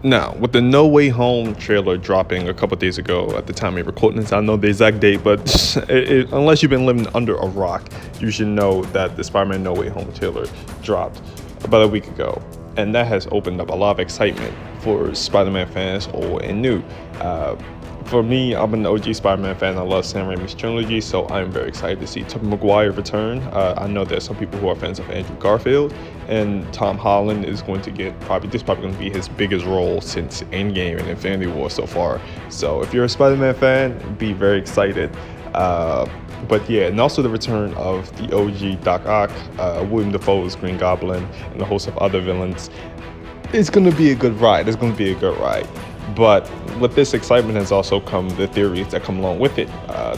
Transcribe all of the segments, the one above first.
Now, with the No Way Home trailer dropping a couple days ago at the time of recording this, I don't know the exact date, but unless you've been living under a rock, you should know that the Spider-Man No Way Home trailer dropped about a week ago. And that has opened up a lot of excitement for Spider-Man fans, old and new. For me, I'm an OG Spider-Man fan. I love Sam Raimi's trilogy, so I'm very excited to see Tobey Maguire return. I know there's some people who are fans of Andrew Garfield, and Tom Holland is going to get probably going to be his biggest role since Endgame and Infinity War so far. So if you're a Spider-Man fan, be very excited. But yeah, and also the return of the OG Doc Ock, William Dafoe's Green Goblin, and a host of other villains. It's going to be a good ride. It's going to be a good ride. But with this excitement has also come the theories that come along with it.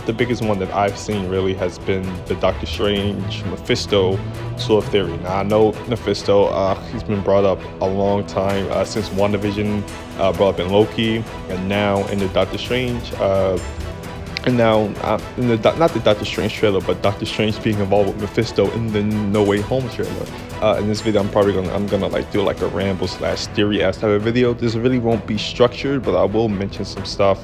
The biggest one that I've seen really has been the Dr.Strange, Mephisto sort of theory. Now, I know Mephisto, he's been brought up a long time since WandaVision, brought up in Loki, and now in the Doctor Strange. And now, not the Doctor Strange trailer, but Doctor Strange being involved with Mephisto in the No Way Home trailer. In this video, I'm gonna like do like a ramble / theory ass type of video. This really won't be structured, but I will mention some stuff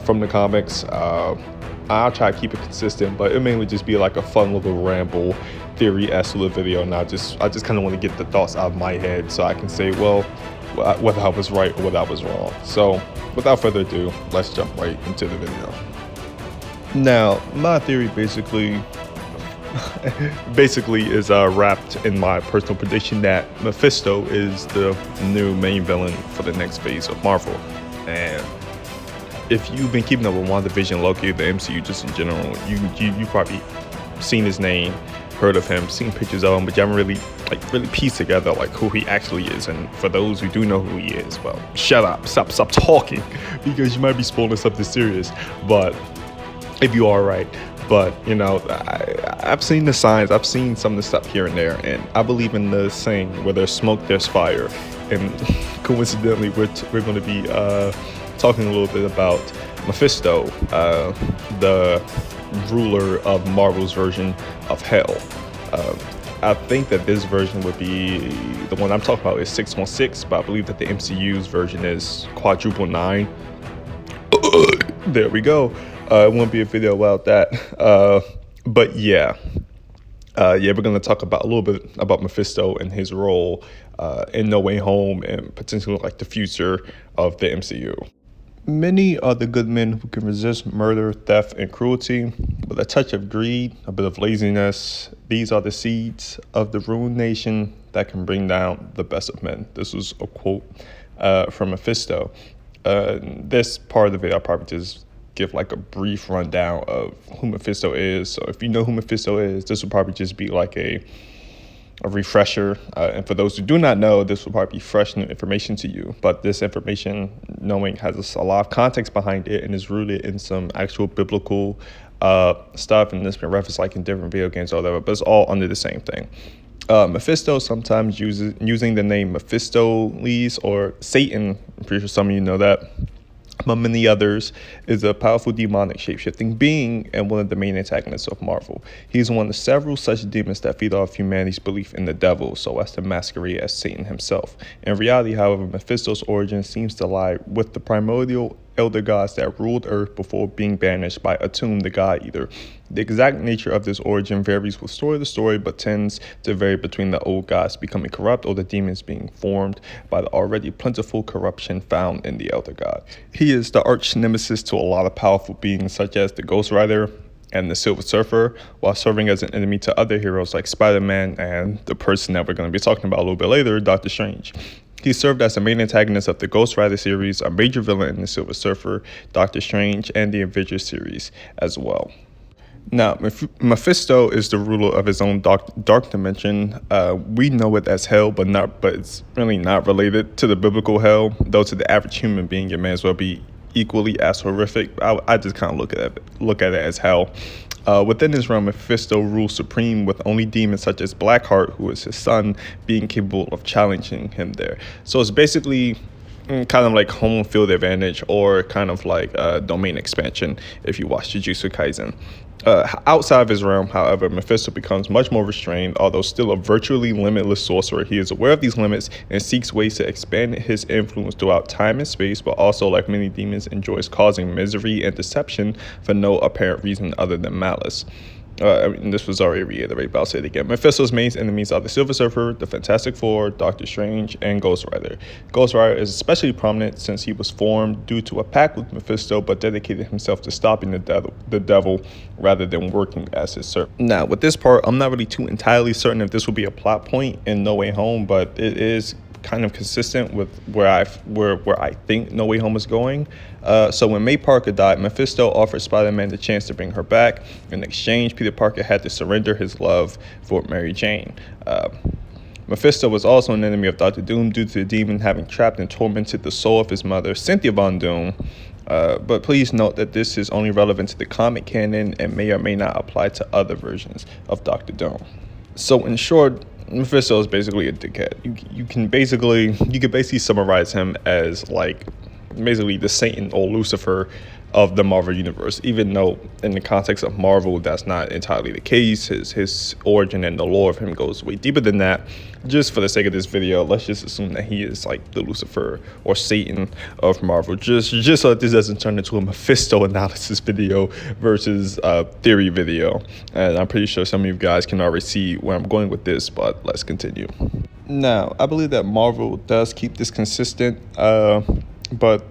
from the comics. I'll try to keep it consistent, but it mainly just be like a fun little ramble theory ass little video. And I just kind of want to get the thoughts out of my head so I can say, well, whether I was right or whether I was wrong. So without further ado, let's jump right into the video. Now, my theory basically is wrapped in my personal prediction that Mephisto is the new main villain for the next phase of Marvel. And if you've been keeping up with WandaVision, Loki, the MCU just in general, you probably seen his name, heard of him, seen pictures of him, but you haven't really pieced together like who he actually is. And for those who do know who he is, well, shut up, stop talking, because you might be spoiling something serious. But if you are right, but you know, I've seen the signs, I've seen some of the stuff here and there, and I believe in the saying, where there's smoke, there's fire. And coincidentally, we're going to be talking a little bit about Mephisto, the ruler of Marvel's version of Hell. I think that this version would be, the one I'm talking about is 616, but I believe that the MCU's version is quadruple 9. There we go. It won't be a video about that. But yeah, we're going to talk about a little bit about Mephisto and his role in No Way Home and potentially like the future of the MCU. Many are the good men who can resist murder, theft, and cruelty. With a touch of greed, a bit of laziness, these are the seeds of the ruined nation that can bring down the best of men. This was a quote from Mephisto. This part of the video I'll probably just give like a brief rundown of who Mephisto is. So if you know who Mephisto is, this will probably just be like a refresher. And for those who do not know, this will probably be fresh new information to you. But this information, knowing, has a lot of context behind it and is rooted in some actual biblical stuff. And it's been referenced like in different video games or whatever, but it's all under the same thing. Mephisto sometimes using the name Mephistopheles or Satan. I'm pretty sure some of you know that. Among many others, is a powerful demonic shape-shifting being and one of the main antagonists of Marvel. He is one of several such demons that feed off humanity's belief in the devil, so as to masquerade as Satan himself. In reality, however, Mephisto's origin seems to lie with the primordial elder gods that ruled Earth before being banished by Atum, the god eater. The exact nature of this origin varies with story to story, but tends to vary between the old gods becoming corrupt or the demons being formed by the already plentiful corruption found in the elder god. He is the arch nemesis to a lot of powerful beings such as the Ghost Rider and the Silver Surfer, while serving as an enemy to other heroes like Spider-Man and the person that we're going to be talking about a little bit later, Dr. Strange. He served as the main antagonist of the Ghost Rider series, a major villain in the Silver Surfer, Doctor Strange, and the Avengers series as well. Now, Mephisto is the ruler of his own dark dimension. We know it as hell, but it's really not related to the biblical hell. Though to the average human being, it may as well be equally as horrific. I just kind of look at it as hell. Within his realm, Mephisto rules supreme, with only demons such as Blackheart, who is his son, being capable of challenging him there. So it's basically kind of like home field advantage, or kind of like domain expansion if you watch Jujutsu Kaisen. Outside of his realm, however, Mephisto becomes much more restrained. Although still a virtually limitless sorcerer, he is aware of these limits and seeks ways to expand his influence throughout time and space, but also, like many demons, enjoys causing misery and deception for no apparent reason other than malice. This was already reiterated, but I'll say it again. Mephisto's main enemies are the Silver Surfer, the Fantastic Four, Dr.Strange, and Ghost Rider. Ghost Rider is especially prominent since he was formed due to a pact with Mephisto, but dedicated himself to stopping the devil rather than working as his servant. Now, with this part, I'm not really too entirely certain if this will be a plot point in No Way Home, but it is kind of consistent with where I think No Way Home is going. So when May Parker died, Mephisto offered Spider-Man the chance to bring her back. In exchange, Peter Parker had to surrender his love for Mary Jane. Mephisto was also an enemy of Dr. Doom due to the demon having trapped and tormented the soul of his mother, Cynthia Von Doom. But please note that this is only relevant to the comic canon and may or may not apply to other versions of Dr. Doom. So in short, Mephisto is basically a dickhead. You can basically summarize him as like basically the Satan or Lucifer of the Marvel universe, even though in the context of Marvel that's not entirely the case. His origin and the lore of him goes way deeper than that. Just for the sake of this video, let's just assume that he is like the Lucifer or Satan of Marvel, just so that this doesn't turn into a Mephisto analysis video versus a theory video. And I'm pretty sure some of you guys can already see where I'm going with this, but let's continue. Now, I believe that Marvel does keep this consistent, but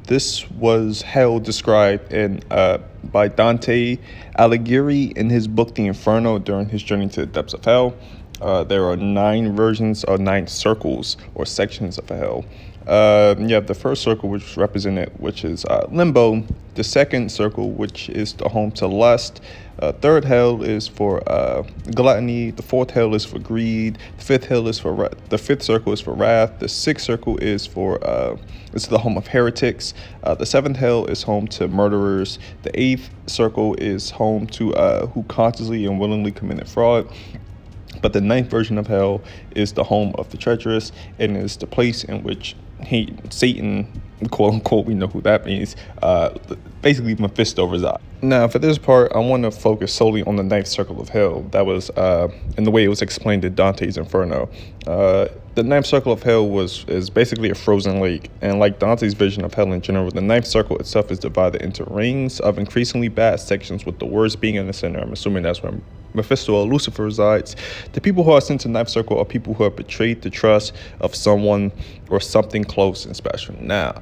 this was hell described in by Dante Alighieri in his book The Inferno during his journey to the depths of hell. There are 9 versions or 9 circles or sections of hell. You have the first circle, which is represented, which is limbo. The second circle, which is the home to lust. Third hell is for gluttony. The fourth hell is for greed. The fifth hell is for the fifth circle is for wrath. The sixth circle is for it's the home of heretics. The seventh hell is home to murderers. The eighth circle is home to who consciously and willingly committed fraud. But the ninth version of hell is the home of the treacherous, and is the place in which Satan, quote unquote, we know who that means, basically Mephisto resides. Now, for this part, I want to focus solely on the ninth circle of hell. That was, in the way it was explained in Dante's Inferno. The ninth circle of hell is basically a frozen lake, and like Dante's vision of hell in general, the ninth circle itself is divided into rings of increasingly bad sections, with the worst being in the center. I'm assuming that's where Mephisto or Lucifer resides. The people who are sent to ninth circle are people who have betrayed the trust of someone or something close and special. Now,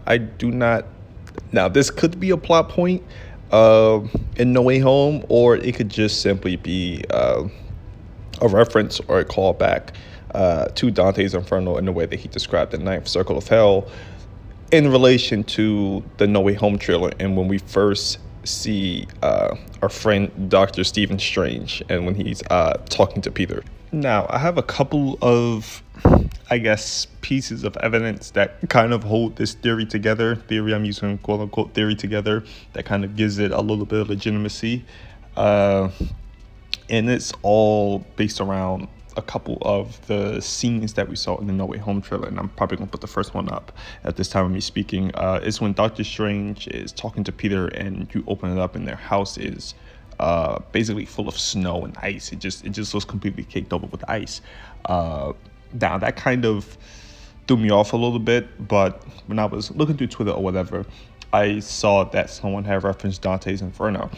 this could be a plot point in No Way Home, or it could just simply be a reference or a callback to Dante's Inferno in the way that he described the ninth circle of hell in relation to the No Way Home trailer, and when we first see our friend Dr. Strange, and when he's talking to Peter. Now, I have a couple of, I guess, pieces of evidence that kind of hold this theory together. Theory, I'm using quote unquote theory together, that kind of gives it a little bit of legitimacy. And it's all based around a couple of the scenes that we saw in the No Way Home trailer, and I'm probably gonna put the first one up at this time of me speaking. It's when Dr. Strange is talking to Peter, and you open it up, and their house is basically full of snow and ice. It just looks completely caked over with ice. Now that kind of threw me off a little bit, but when I was looking through Twitter or whatever, I saw that someone had referenced Dante's Inferno.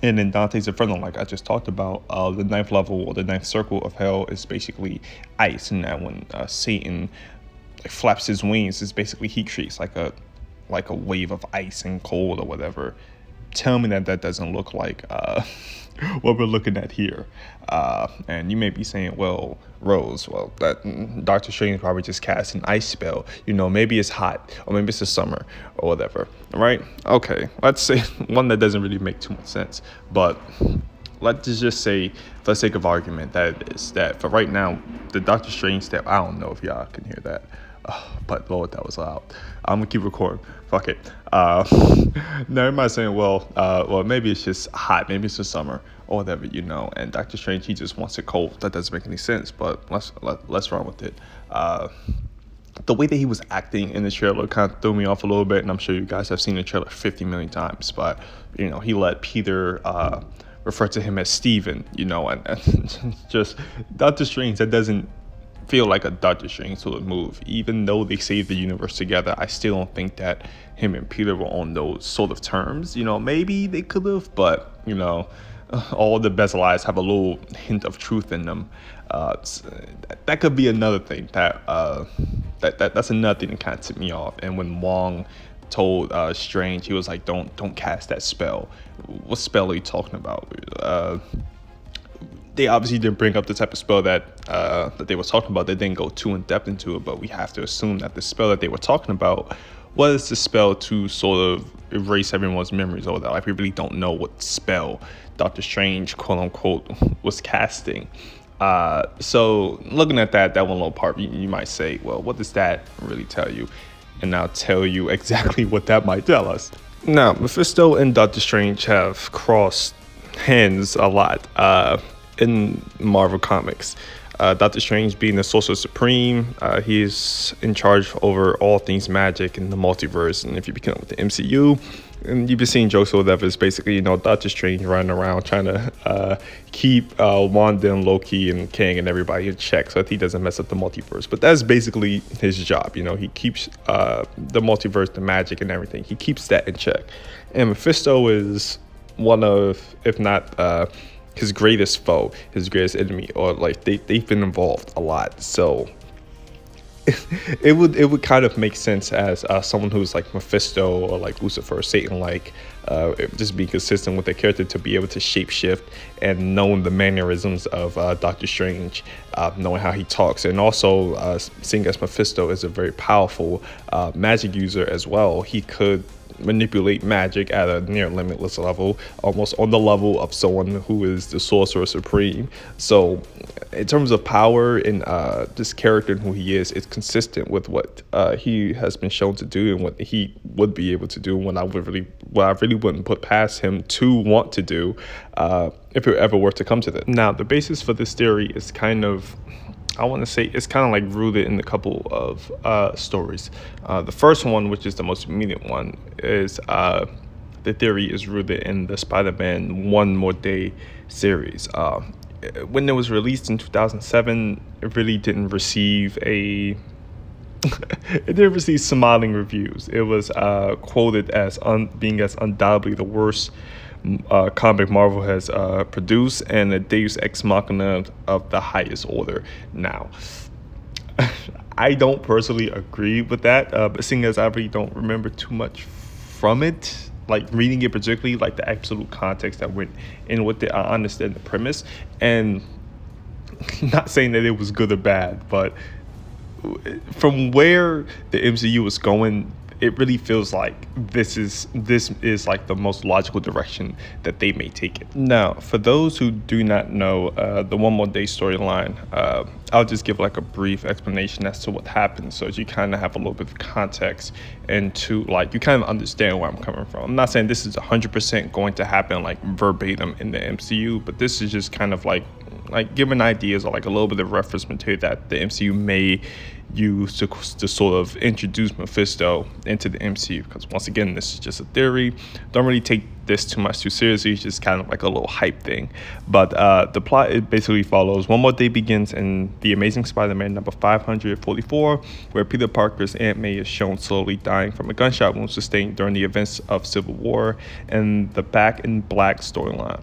And in Dante's Inferno, like I just talked about, the ninth level or the ninth circle of hell is basically ice, and that when Satan flaps his wings, it's basically he creates like a wave of ice and cold or whatever. Tell me that doesn't look like what we're looking at here. And you may be saying, well, Rose, that Dr. Strange probably just cast an ice spell. You know, maybe it's hot, or maybe it's the summer, or whatever, right? Okay, let's say one that doesn't really make too much sense, but let's just say, for the sake of argument, that for right now, the Dr. Strange step, I don't know if y'all can hear that. But Lord, that was loud. I'm gonna keep recording. Fuck it. Now everybody's saying, well, maybe it's just hot, maybe it's the summer or whatever, you know. And Dr. Strange, he just wants it cold. That doesn't make any sense. But let's run with it. the way that he was acting in the trailer kind of threw me off a little bit, and I'm sure you guys have seen the trailer 50 million times. But he let Peter refer to him as Steven, and just Doctor Strange. That doesn't feel like a Doctor Strange sort of move. Even though they saved the universe together, I still don't think that him and Peter were on those sort of terms. Maybe they could have, but all the best lies have a little hint of truth in them. That could be another thing that's another thing that kind of tipped me off. And when Wong told Strange, he was like, "Don't cast that spell." What spell are you talking about? They obviously didn't bring up the type of spell that they were talking about. They didn't go too in depth into it, but we have to assume that the spell that they were talking about was the spell to sort of erase everyone's memories over that. Like, we really don't know what spell Doctor Strange, quote unquote, was casting. So looking at that one little part, you might say, well, what does that really tell you? And I'll tell you exactly what that might tell us. Now, Mephisto and Doctor Strange have crossed hands a lot in Marvel Comics. Doctor Strange being the Sorcerer Supreme, he's in charge over all things magic in the multiverse. And if you become with the MCU, and you've been seeing jokes or whatever, it's basically, Doctor Strange running around trying to keep Wanda and Loki and Kang and everybody in check so that he doesn't mess up the multiverse. But that's basically his job. He keeps the multiverse, the magic and everything. He keeps that in check. And Mephisto is one of, if not his greatest foe, his greatest enemy, or like they've been involved a lot. So it would kind of make sense as someone who's like Mephisto or like Lucifer or Satan, like just being consistent with their character to be able to shapeshift and knowing the mannerisms of Doctor Strange, knowing how he talks, and also seeing as Mephisto is a very powerful magic user as well. He could manipulate magic at a near limitless level, almost on the level of someone who is the Sorcerer Supreme. So in terms of power and this character and who he is, it's consistent with what he has been shown to do and what he would be able to do, and what I really wouldn't put past him to want to do if it ever were to come to that. Now, the basis for this theory is kind of, I want to say, it's kind of like rooted in a couple of stories. The first one, which is the most immediate one, is the theory is rooted in the Spider-Man One More Day series. When it was released in 2007, it really didn't receive it didn't receive smiling reviews. It was quoted as being as undoubtedly the worst comic Marvel has produced, and a Deus Ex Machina of the highest order. Now, I don't personally agree with that, but seeing as I really don't remember too much from it, like reading it particularly, like the absolute context that went in with it, I understand the premise, and not saying that it was good or bad, but from where the MCU was going, it really feels like this is like the most logical direction that they may take it. Now, for those who do not know the One More Day storyline, I'll just give like a brief explanation as to what happened, so you kind of have a little bit of context and to like you kind of understand where I'm coming from. I'm not saying this is 100% going to happen like verbatim in the MCU, but this is just kind of like giving ideas or like a little bit of reference material that the MCU may use to sort of introduce Mephisto into the MCU. Because once again, this is just a theory. Don't really take this too seriously. It's just kind of like a little hype thing. But the plot, it basically follows. One More Day begins in The Amazing Spider-Man number 544, where Peter Parker's Aunt May is shown slowly dying from a gunshot wound sustained during the events of Civil War and the Back in Black storyline.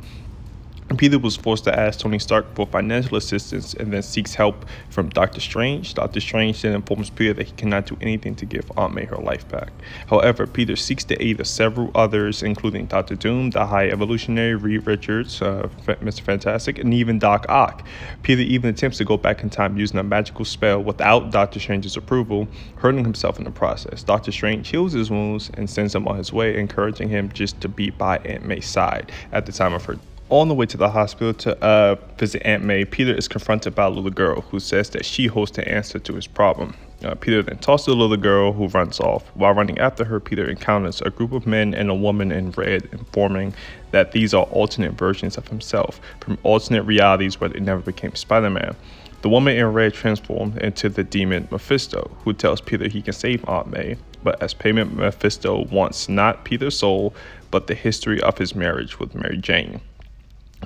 Peter was forced to ask Tony Stark for financial assistance and then seeks help from Dr. Strange. Dr. Strange then informs Peter that he cannot do anything to give Aunt May her life back. However, Peter seeks the aid of several others, including Dr. Doom, the High Evolutionary, Reed Richards, Mr. Fantastic, and even Doc Ock. Peter even attempts to go back in time using a magical spell without Dr. Strange's approval, hurting himself in the process. Dr. Strange heals his wounds and sends him on his way, encouraging him just to be by Aunt May's side at the time of her. On the way to the hospital to visit Aunt May, Peter is confronted by a little girl who says that she holds the answer to his problem. Peter then tosses the little girl, who runs off. While running after her, Peter encounters a group of men and a woman in red, informing that these are alternate versions of himself from alternate realities where they never became Spider-Man. The woman in red transformed into the demon Mephisto, who tells Peter he can save Aunt May, but as payment, Mephisto wants not Peter's soul, but the history of his marriage with Mary Jane.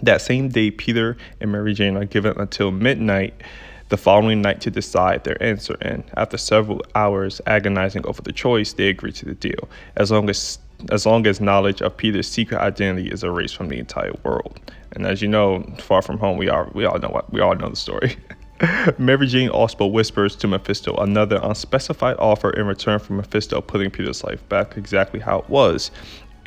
That same day, Peter and Mary Jane are given until midnight the following night to decide their answer, and after several hours agonizing over the choice, they agree to the deal, as long as knowledge of Peter's secret identity is erased from the entire world. And as you know, Far From Home, we all know the story. Mary Jane also whispers to Mephisto another unspecified offer in return for Mephisto putting Peter's life back exactly how it was,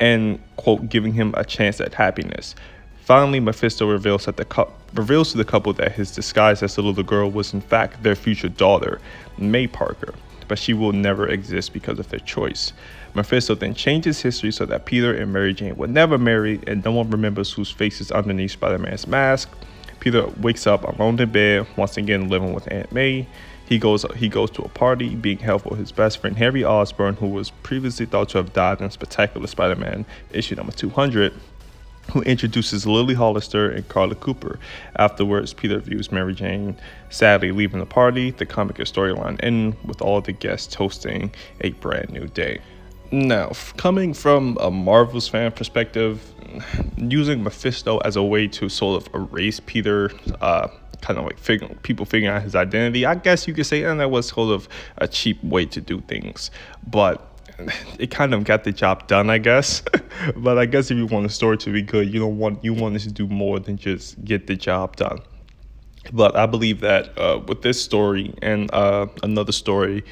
and, quote, giving him a chance at happiness. Finally, Mephisto reveals to the couple that his disguise as the little girl was in fact their future daughter, May Parker, but she will never exist because of their choice. Mephisto then changes history so that Peter and Mary Jane were never married, and no one remembers whose face is underneath Spider-Man's mask. Peter wakes up alone in bed, once again living with Aunt May. He goes to a party, being held for his best friend Harry Osborn, who was previously thought to have died in Spectacular Spider-Man issue number 200, who introduces Lily Hollister and Carla Cooper. Afterwards, Peter views Mary Jane sadly leaving the party. The comic storyline ends with all the guests toasting a brand new day. Now, coming from a Marvel's fan perspective, using Mephisto as a way to sort of erase Peter, kind of like people figuring out his identity, I guess you could say, and that was sort of a cheap way to do things. But it kind of got the job done, I guess. But I guess if you want the story to be good, you want it to do more than just get the job done. But I believe that with this story and another story,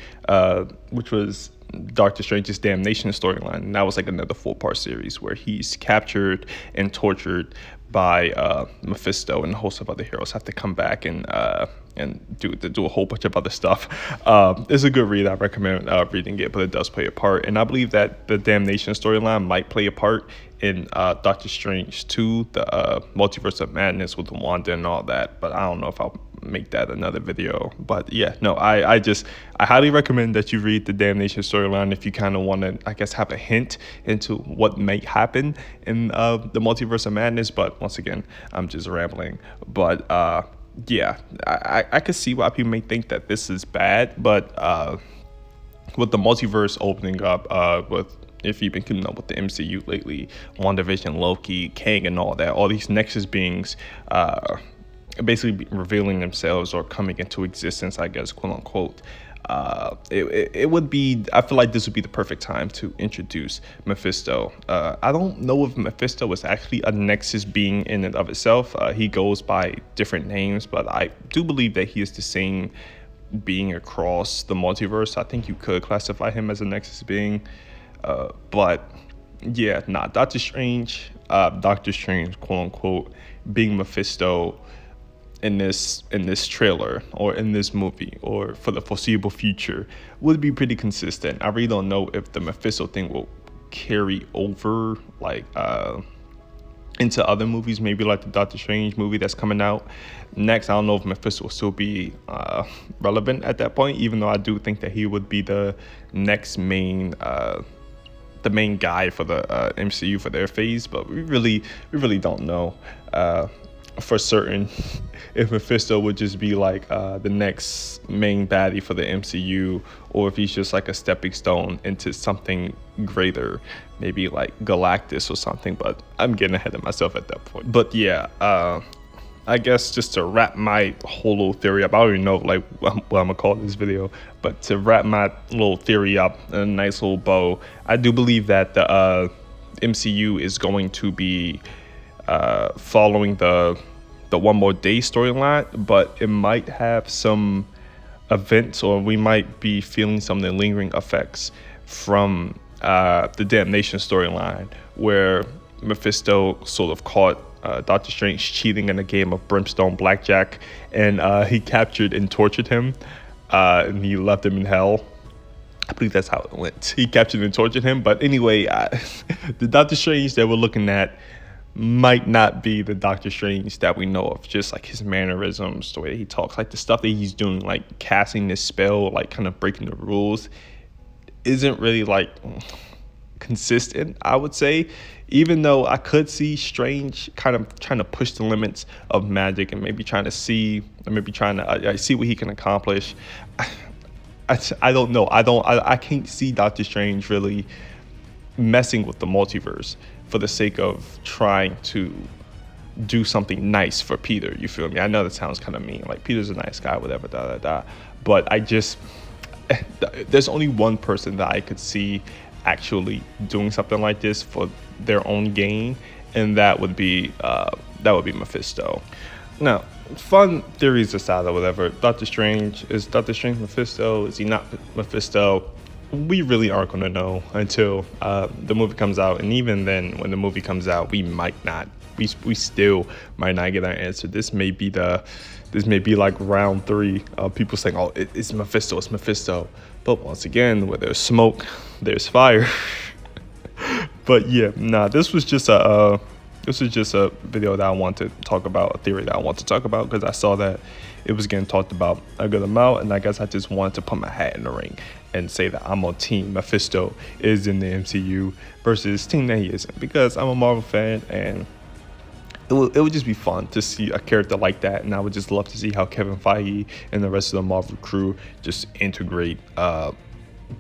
which was Dr. Strange's Damnation storyline, and that was like another 4-part series where he's captured and tortured by Mephisto, and a host of other heroes have to come back and do a whole bunch of other stuff. It's a good read. I recommend reading it, but it does play a part. And I believe that the Damnation storyline might play a part in Doctor Strange 2, the Multiverse of Madness with Wanda and all that. But I don't know if I'll make that another video. But yeah, no, I highly recommend that you read the Damnation storyline if you kind of want to, I guess, have a hint into what may happen in the Multiverse of Madness. But once again, I'm just rambling. But yeah, I could see why people may think that this is bad, but with the multiverse opening up, if you've been keeping up with the MCU lately, WandaVision, Loki, Kang, and all that, all these Nexus beings basically revealing themselves or coming into existence, I guess, quote unquote. It would be, I feel like this would be the perfect time to introduce Mephisto. I don't know if Mephisto is actually a Nexus being in and of itself. He goes by different names, but I do believe that he is the same being across the multiverse. I think you could classify him as a Nexus being, but yeah, Doctor Strange, quote unquote, being Mephisto in this trailer or in this movie or for the foreseeable future would be pretty consistent. I really don't know if the Mephisto thing will carry over like into other movies, maybe like the Doctor Strange movie that's coming out next. I don't know if Mephisto will still be relevant at that point, even though I do think that he would be the next main guy for the MCU for their phase, but we really don't know for certain if Mephisto would just be like the next main baddie for the MCU, or if he's just like a stepping stone into something greater, maybe like Galactus or something. But I'm getting ahead of myself at that point. But yeah, I guess just to wrap my whole little theory up, I don't even know like what I'm gonna call this video, but to wrap my little theory up in a nice little bow, I do believe that the MCU is going to be following the One More Day storyline, but it might have some events, or we might be feeling some of the lingering effects from the Damnation storyline, where Mephisto sort of caught Doctor Strange cheating in a game of Brimstone Blackjack, and he captured and tortured him, and he left him in hell. I believe that's how it went. He captured and tortured him. But anyway, the Doctor Strange that we're looking at might not be the Doctor Strange that we know of. Just like his mannerisms, the way he talks, like the stuff that he's doing, like casting this spell, like kind of breaking the rules, isn't really like consistent, I would say. Even though I could see Strange kind of trying to push the limits of magic and maybe trying to see, or maybe trying to see what he can accomplish. I don't know. I can't see Doctor Strange really messing with the multiverse for the sake of trying to do something nice for Peter. You feel me? I know that sounds kind of mean. Like, Peter's a nice guy, whatever, But there's only one person that I could see actually doing something like this for their own gain, and that would be Mephisto. Now, fun theories aside or whatever, Doctor Strange Mephisto? Is he not Mephisto? We really aren't going to know until the movie comes out, and even then, when the movie comes out, we still might not get our answer. This may be like round 3 of people saying, "Oh, it's Mephisto." But once again, where there's smoke, there's fire. But yeah, this was just a video that I want to talk about, a theory that I want to talk about, because I saw that it was getting talked about a good amount, and I guess I just wanted to put my hat in the ring and say that I'm on team Mephisto is in the MCU versus team that he isn't, because I'm a Marvel fan, and it would just be fun to see a character like that, and I would just love to see how Kevin Feige and the rest of the Marvel crew just integrate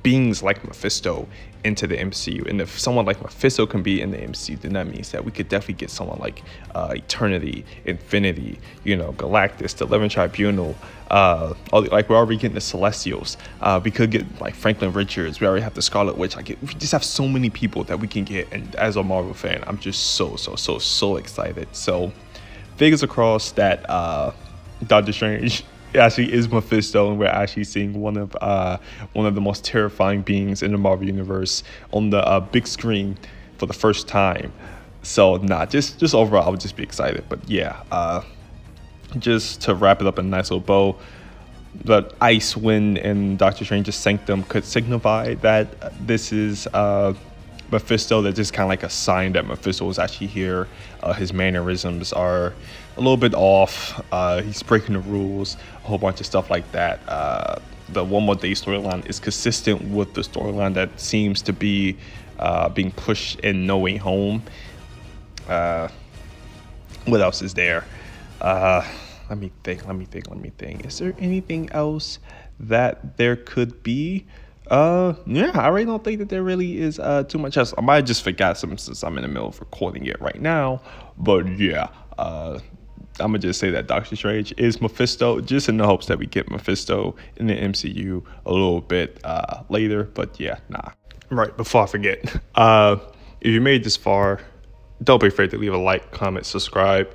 beings like Mephisto into the MCU. And if someone like Mephisto can be in the MCU, then that means that we could definitely get someone like Eternity, Infinity, Galactus, the 11 Tribunal. Like, we're already getting the Celestials. We could get like Franklin Richards. We already have the Scarlet Witch. Like, we just have so many people that we can get. And as a Marvel fan, I'm just so excited. So fingers crossed that Doctor Strange actually is Mephisto, and we're actually seeing one of the most terrifying beings in the Marvel universe on the big screen for the first time. So just overall, I would just be excited. But yeah, just to wrap it up in a nice little bow, the ice, wind, and Doctor Strange's sanctum could signify that this is Mephisto. That's just kind of like a sign that Mephisto is actually here. His mannerisms are a little bit off. He's breaking the rules, a whole bunch of stuff like that. The One More Day storyline is consistent with the storyline that seems to be being pushed in No Way Home. What else is there? Let me think. Is there anything else that there could be? Yeah, I really don't think that there really is too much else. I might have just forgot something since I'm in the middle of recording it right now. But yeah, I'm gonna just say that Doctor Strange is Mephisto, just in the hopes that we get Mephisto in the MCU a little bit later. But yeah, Right, before I forget, if you made it this far, don't be afraid to leave a like, comment, subscribe,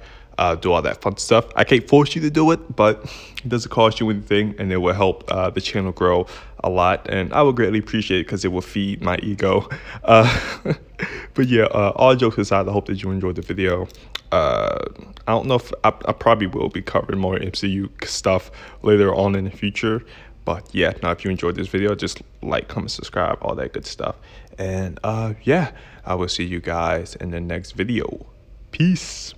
do all that fun stuff. I can't force you to do it, but it doesn't cost you anything, and it will help the channel grow a lot, and I would greatly appreciate it because it will feed my ego. But yeah, all jokes aside, I hope that you enjoyed the video. I don't know if I probably will be covering more MCU stuff later on in the future. But yeah, if you enjoyed this video, just like, comment, subscribe, all that good stuff. And yeah, I will see you guys in the next video. Peace.